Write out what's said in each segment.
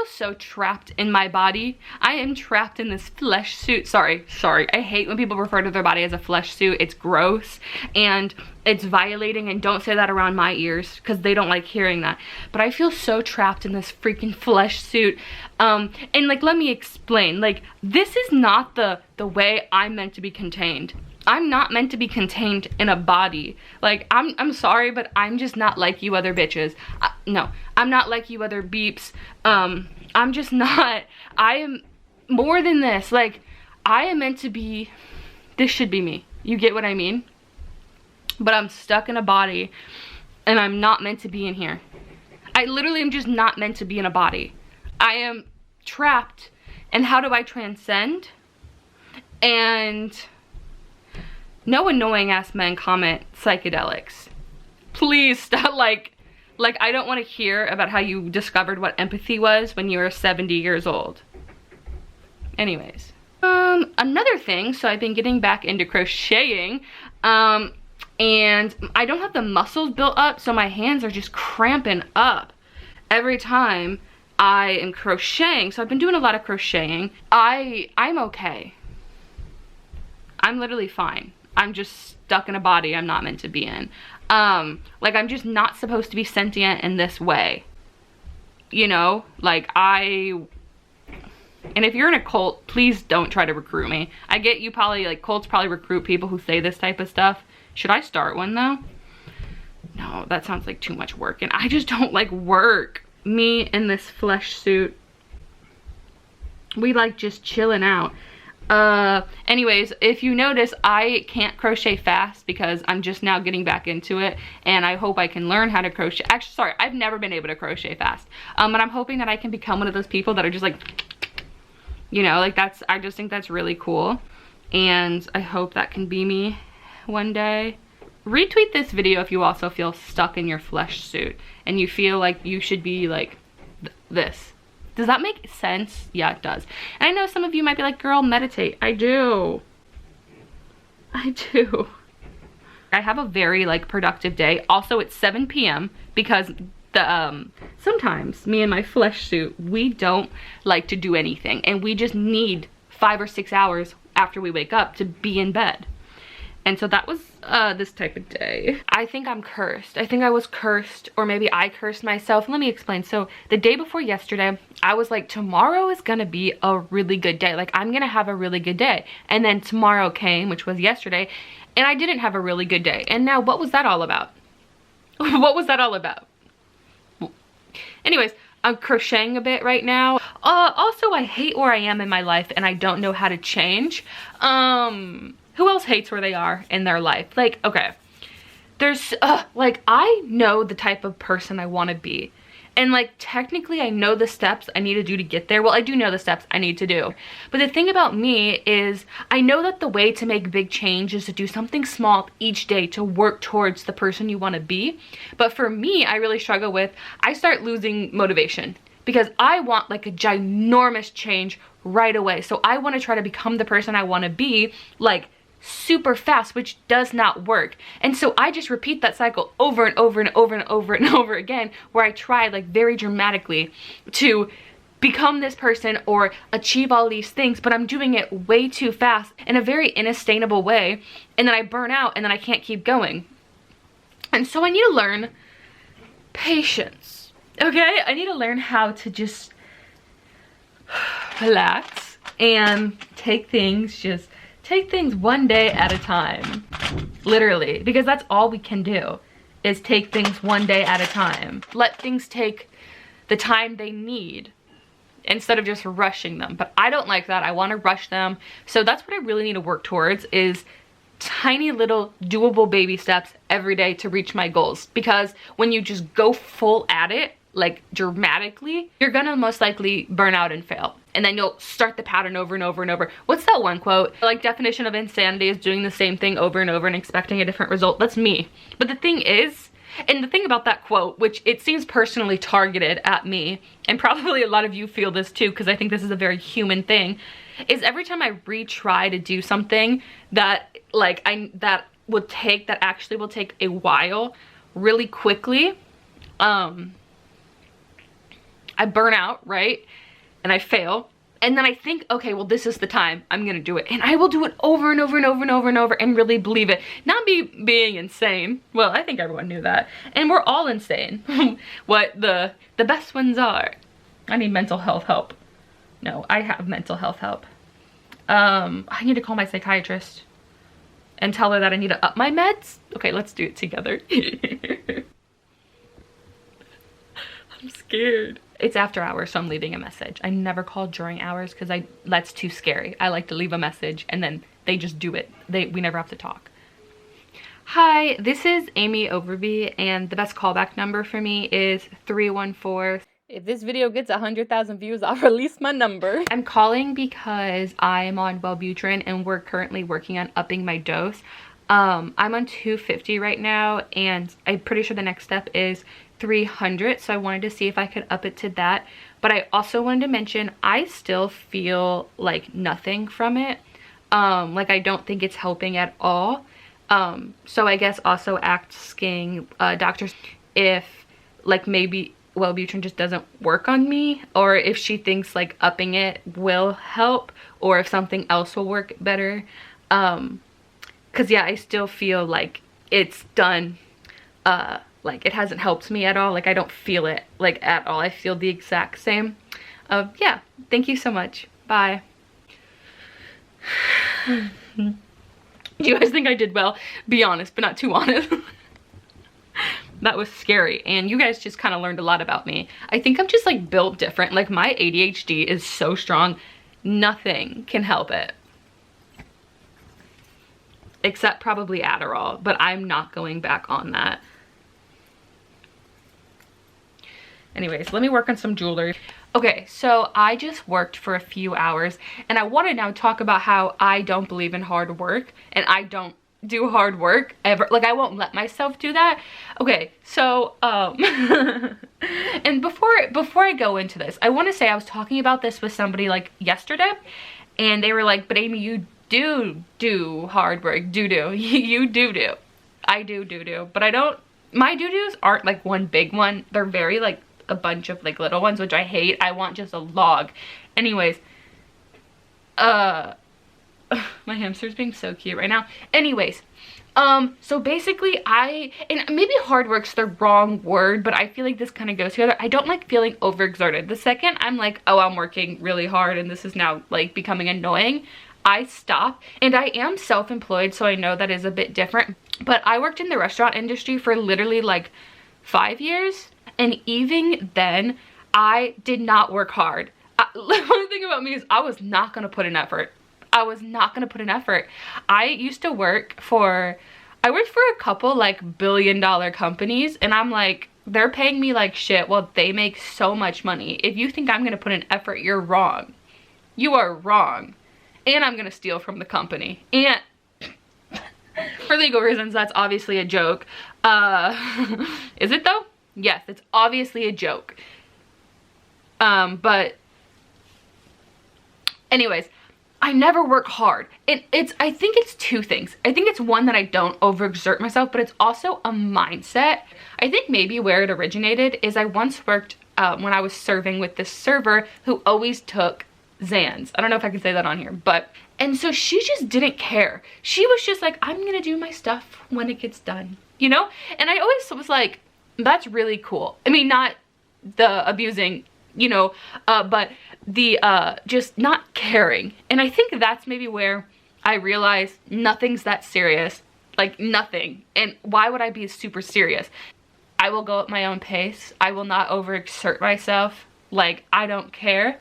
feel so trapped in my body. I am trapped in this flesh suit. Sorry. I hate when people refer to their body as a flesh suit. It's gross and it's violating, and don't say that around my ears because they don't like hearing that. But I feel so trapped in this freaking flesh suit. And like, let me explain. Like, this is not the way I'm meant to be contained. I'm not meant to be contained in a body. Like, I'm sorry, but I'm just not like you other bitches. No, I'm not like you other beeps. I'm just not. I am more than this. Like, I am meant to be, this should be me. You get what I mean? But I'm stuck in a body and I'm not meant to be in here. I literally am just not meant to be in a body. I am trapped. And how do I transcend? And no annoying ass men comment psychedelics. Please stop. Like I don't want to hear about how you discovered what empathy was when you were 70 years old. Anyways. Another thing, so I've been getting back into crocheting, and I don't have the muscles built up, so my hands are just cramping up every time I am crocheting. So I've been doing a lot of crocheting. I'm okay. I'm literally fine. I'm just stuck in a body I'm not meant to be in. Like, I'm just not supposed to be sentient in this way. You know, like, and if you're in a cult, please don't try to recruit me. I get you probably, like, cults probably recruit people who say this type of stuff. Should I start one though? No, that sounds like too much work, and I just don't like work. Me in this flesh suit, we like just chilling out. Anyways, if you notice, I can't crochet fast because I'm just now getting back into it, and I hope I can learn how to crochet. Actually, sorry, I've never been able to crochet fast. But I'm hoping that I can become one of those people that are just like, you know, like I just think that's really cool, and I hope that can be me one day. Retweet this video if you also feel stuck in your flesh suit and you feel like you should be like this. Does that make sense? Yeah, it does. And I know some of you might be like, girl, meditate. I do. I have a very like productive day. Also, it's 7 p.m. because sometimes me and my flesh suit, we don't like to do anything, and we just need 5 or 6 hours after we wake up to be in bed. And so that was this type of day. I think I'm cursed. I think I was cursed, or maybe I cursed myself. Let me explain. So the day before yesterday, I was like, tomorrow is gonna be a really good day. Like, I'm gonna have a really good day. And then tomorrow came, which was yesterday, and I didn't have a really good day. And now what was that all about? What was that all about? Anyways, I'm crocheting a bit right now. Also, I hate where I am in my life and I don't know how to change. Who else hates where they are in their life? Like, okay, there's, like, I know the type of person I want to be. And like, technically I know the steps I need to do to get there. Well, I do know the steps I need to do. But the thing about me is I know that the way to make big change is to do something small each day to work towards the person you want to be. But for me, I really struggle with, I start losing motivation because I want like a ginormous change right away. So I want to try to become the person I want to be, like, super fast, which does not work. And so I just repeat that cycle over and over and over and over and over again, where I try like very dramatically to become this person or achieve all these things, but I'm doing it way too fast in a very unsustainable way, and then I burn out and then I can't keep going. And so I need to learn patience. Okay, I need to learn how to just relax and take things one day at a time, literally, because that's all we can do is take things one day at a time. Let things take the time they need instead of just rushing them. But I don't like that. I want to rush them. So that's what I really need to work towards, is tiny little doable baby steps every day to reach my goals. Because when you just go full at it, like dramatically, you're gonna most likely burn out and fail. And then you'll start the pattern over and over and over. What's that one quote? Like, definition of insanity is doing the same thing over and over and expecting a different result. That's me. But the thing is, and the thing about that quote, which it seems personally targeted at me, and probably a lot of you feel this too, because I think this is a very human thing, is every time I retry to do something that that actually will take a while really quickly, I burn out, right? And I fail. And then I think, okay, well, this is the time I'm gonna do it. And I will do it over and over and over and over and over and really believe it. Not me being insane. Well, I think everyone knew that. And we're all insane. What the best ones are. I need mental health help. No, I have mental health help. I need to call my psychiatrist and tell her that I need to up my meds. Okay, let's do it together. I'm scared. It's after hours, so I'm leaving a message. I never call during hours because that's too scary. I like to leave a message and then they just do it. We never have to talk. Hi, this is Amy Overby, and the best callback number for me is 314. If this video gets 100,000 views, I'll release my number. I'm calling because I'm on Wellbutrin and we're currently working on upping my dose. I'm on 250 right now, and I'm pretty sure the next step is 300, so I wanted to see if I could up it to that. But I also wanted to mention I still feel like nothing from it. Like I don't think it's helping at all. So I guess also asking doctors if like maybe Wellbutrin just doesn't work on me, or if she thinks like upping it will help, or if something else will work better. Cause yeah, I still feel like it's done, like it hasn't helped me at all. Like I don't feel it like at all. I feel the exact same. Yeah, thank you so much. Bye. Do you guys think I did well? Be honest, but not too honest. That was scary, and you guys just kind of learned a lot about me. I think I'm just like built different. Like my ADHD is so strong, nothing can help it. Except probably Adderall, but I'm not going back on that. Anyways, let me work on some jewelry. Okay, so I just worked for a few hours, and I want to now talk about how I don't believe in hard work, and I don't do hard work ever. Like I won't let myself do that. Okay, so and before I go into this, I want to say I was talking about this with somebody like yesterday, and they were like, but Amy, you do hard work. You do. I do, but I don't. My do-dos aren't like one big one. They're very like a bunch of like little ones, which I hate. I want just a log. Anyways, my hamster's being so cute right now. Anyways, so basically and maybe hard work's the wrong word, but I feel like this kind of goes together. I don't like feeling overexerted. The second I'm like, oh, I'm working really hard and this is now like becoming annoying, I stop. And I am self-employed, so I know that is a bit different, but I worked in the restaurant industry for literally like 5 years, and even then I did not work hard. One thing about me is I was not gonna put in effort. I used to work for a couple like billion-dollar companies, and I'm like, they're paying me like shit while they make so much money. If you think I'm gonna put in effort, you're wrong. You are wrong. And I'm gonna steal from the company. And for legal reasons, that's obviously a joke. Is it though? Yes, it's obviously a joke. But anyways, I never work hard. I think it's two things. I think it's one, that I don't overexert myself, but it's also a mindset. I think maybe where it originated is I once worked when I was serving with this server who always took Zans. I don't know if I can say that on here, and so she just didn't care. She was just like, I'm gonna do my stuff when it gets done, you know? And I always was like, that's really cool. I mean, not the abusing, you know, but the just not caring. And I think that's maybe where I realized nothing's that serious, like nothing. And why would I be super serious? I will go at my own pace. I will not overexert myself. Like, I don't care.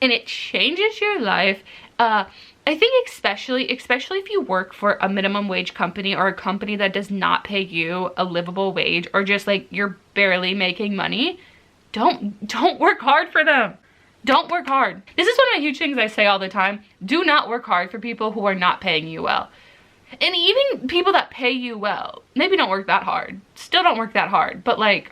And it changes your life. I think especially if you work for a minimum wage company, or a company that does not pay you a livable wage, or just like you're barely making money, don't work hard for them. Don't work hard. This is one of my huge things I say all the time. Do not work hard for people who are not paying you well. And even people that pay you well, maybe don't work that hard. Still don't work that hard, but like,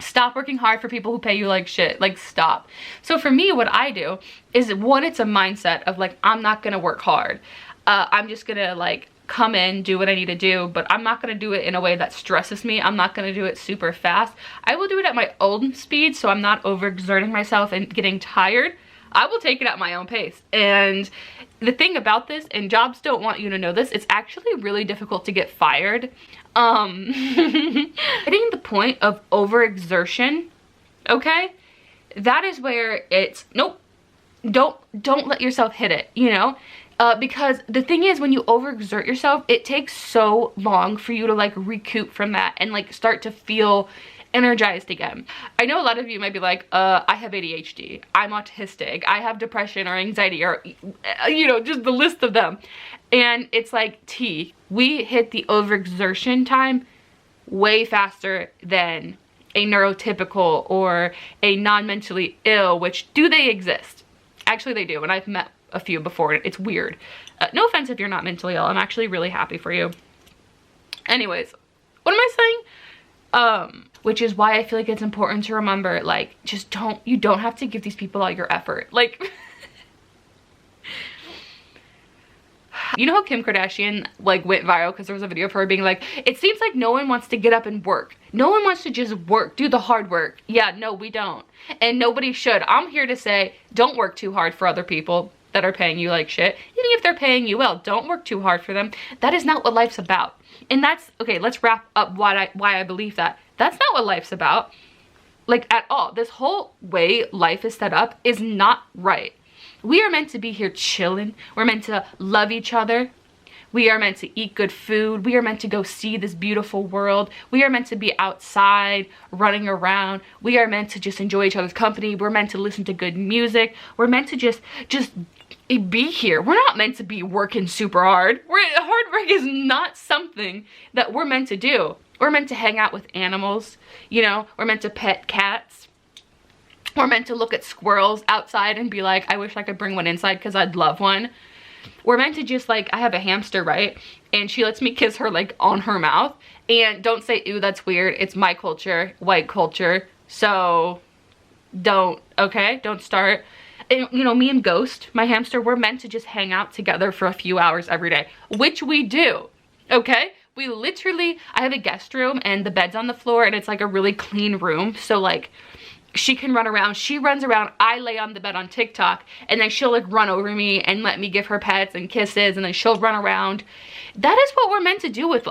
stop working hard for people who pay you like shit. Like, stop. So for me, what I do is, one, it's a mindset of like, I'm not gonna work hard. I'm just gonna like, come in, do what I need to do, but I'm not gonna do it in a way that stresses me. I'm not gonna do it super fast. I will do it at my own speed, so I'm not overexerting myself and getting tired. I will take it at my own pace. And the thing about this, and jobs don't want you to know this, it's actually really difficult to get fired. Hitting the point of overexertion, okay? That is where it's, nope, don't let yourself hit it, you know? Because the thing is, when you overexert yourself, it takes so long for you to like recoup from that and like start to feel energized again. I know a lot of you might be like, I have ADHD, I'm autistic, I have depression or anxiety, or, you know, just the list of them. And it's like, we hit the overexertion time way faster than a neurotypical or a non-mentally ill, which do they exist? Actually, they do, and I've met a few before. It's weird. No offense if you're not mentally ill. I'm actually really happy for you. Anyways, what am I saying? Which is why I feel like it's important to remember, like, just you don't have to give these people all your effort. Like, you know how Kim Kardashian like went viral because there was a video of her being like, it seems like no one wants to get up and work. No one wants to just work, do the hard work. Yeah, no, we don't. And nobody should. I'm here to say, don't work too hard for other people that are paying you like shit. Even if they're paying you well, don't work too hard for them. That is not what life's about. And that's, okay, let's wrap up why I believe that. That's not what life's about. Like, at all. This whole way life is set up is not right. We are meant to be here chilling. We're meant to love each other. We are meant to eat good food. We are meant to go see this beautiful world. We are meant to be outside, running around. We are meant to just enjoy each other's company. We're meant to listen to good music. We're meant to just be here. We're not meant to be working super hard. Hard work is not something that we're meant to do. We're meant to hang out with animals, you know? We're meant to pet cats. We're meant to look at squirrels outside and be like, I wish I could bring one inside because I'd love one. We're meant to just like, I have a hamster, right? And she lets me kiss her like on her mouth. And don't say, ew, that's weird. It's my culture, white culture. So don't, okay? Don't start. And you know, me and Ghost, my hamster, we're meant to just hang out together for a few hours every day, which we do, okay? We literally, I have a guest room and the bed's on the floor and it's like a really clean room. So like, she can run around, she runs around, I lay on the bed on TikTok, and then she'll like run over me and let me give her pets and kisses, and then she'll run around. That is what we're meant to do with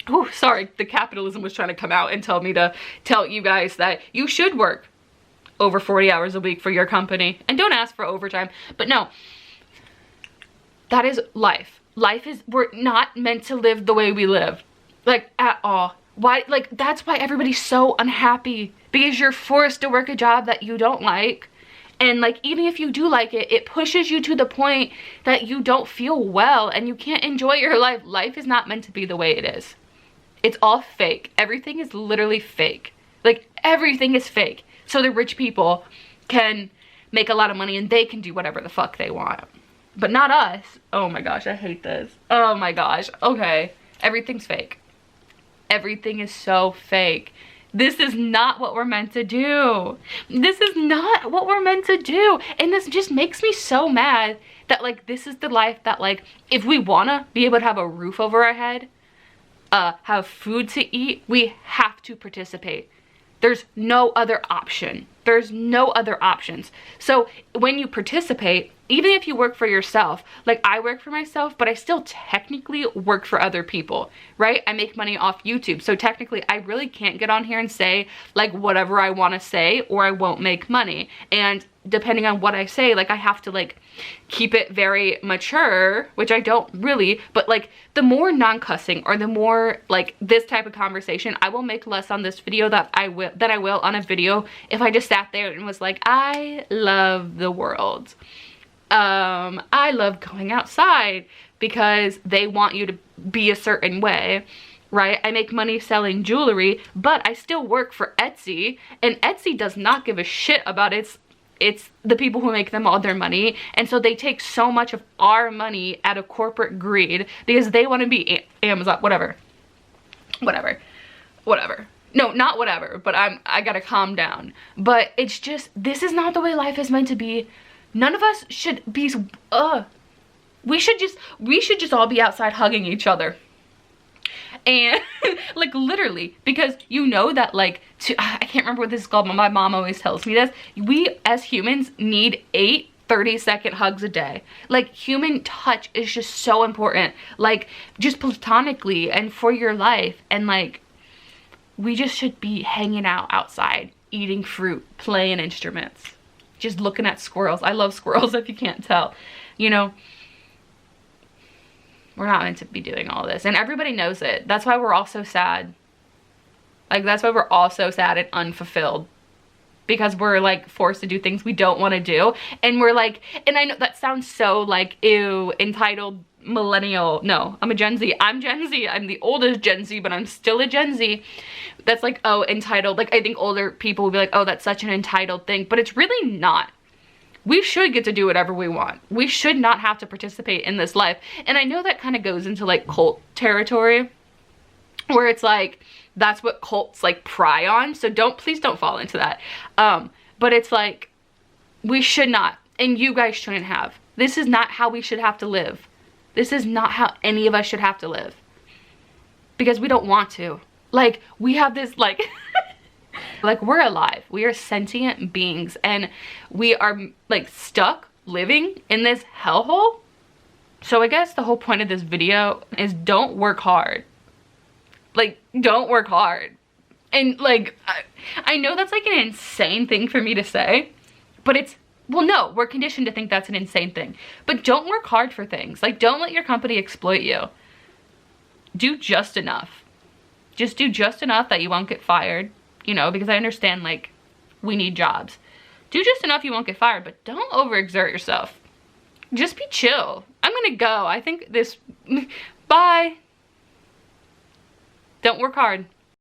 oh, sorry, the capitalism was trying to come out and tell me to tell you guys that you should work over 40 hours a week for your company, and don't ask for overtime. But no, that is life. Life is, we're not meant to live the way we live, like, at all. Why, like, that's why everybody's so unhappy, because you're forced to work a job that you don't like. And like, even if you do like it, it pushes you to the point that you don't feel well and you can't enjoy your life. Life is not meant to be the way it is. It's all fake. Everything is literally fake. Like, everything is fake. So the rich people can make a lot of money and they can do whatever the fuck they want. But not us. Oh my gosh, I hate this. Oh my gosh. Okay. Everything's fake. Everything is so fake. This is not what we're meant to do. This is not what we're meant to do. And this just makes me so mad that like, this is the life that like, if we wanna be able to have a roof over our head, have food to eat, we have to participate. There's no other option. There's no other options. So when you participate, even if you work for yourself, like I work for myself, but I still technically work for other people, right? I make money off YouTube. So technically I really can't get on here and say like whatever I want to say, or I won't make money. And depending on what I say, like I have to like keep it very mature, which I don't really, but like the more non-cussing or the more like this type of conversation, I will make less on this video than I will on a video if I just sat there and was like, I love the world. I love going outside, because they want you to be a certain way, right? I make money selling jewelry, but I still work for Etsy, and Etsy does not give a shit about it's the people who make them all their money. And so they take so much of our money out of corporate greed because they want to be Amazon, whatever. No, not whatever, but I gotta calm down. But it's just, this is not the way life is meant to be. None of us should be, We should just all be outside hugging each other. And like literally, because you know that like, I can't remember what this is called, but my mom always tells me this. We as humans need 8 30-second hugs a day. Like human touch is just so important, like just platonically and for your life. And like we just should be hanging out outside, eating fruit, playing instruments, just looking at squirrels. I love squirrels, if you can't tell. You know, we're not meant to be doing all this, and everybody knows it. That's why we're all so sad. Like that's why we're all so sad and unfulfilled, because we're like forced to do things we don't want to do. And we're like, and I know that sounds so like, ew, entitled millennial. No, I'm a Gen Z. I'm Gen Z. I'm the oldest Gen Z, but I'm still a Gen Z. That's like, oh, entitled. Like I think older people will be like, oh, that's such an entitled thing, but it's really not. We should get to do whatever we want. We should not have to participate in this life. And I know that kind of goes into like cult territory, where it's like, that's what cults like pry on. So please don't fall into that. But it's like, we should not, and you guys shouldn't have. This is not how we should have to live. This is not how any of us should have to live, because we don't want to. Like we have this like, like we're alive. We are sentient beings, and we are like stuck living in this hellhole. So I guess the whole point of this video is don't work hard. Like, don't work hard. And like, I know that's like an insane thing for me to say, but it's, well, no, we're conditioned to think that's an insane thing. But don't work hard for things. Like, don't let your company exploit you. Do just enough. Just do just enough that you won't get fired, you know, because I understand like we need jobs. Do just enough you won't get fired, but don't overexert yourself. Just be chill. I'm gonna go. I think this, bye. Don't work hard.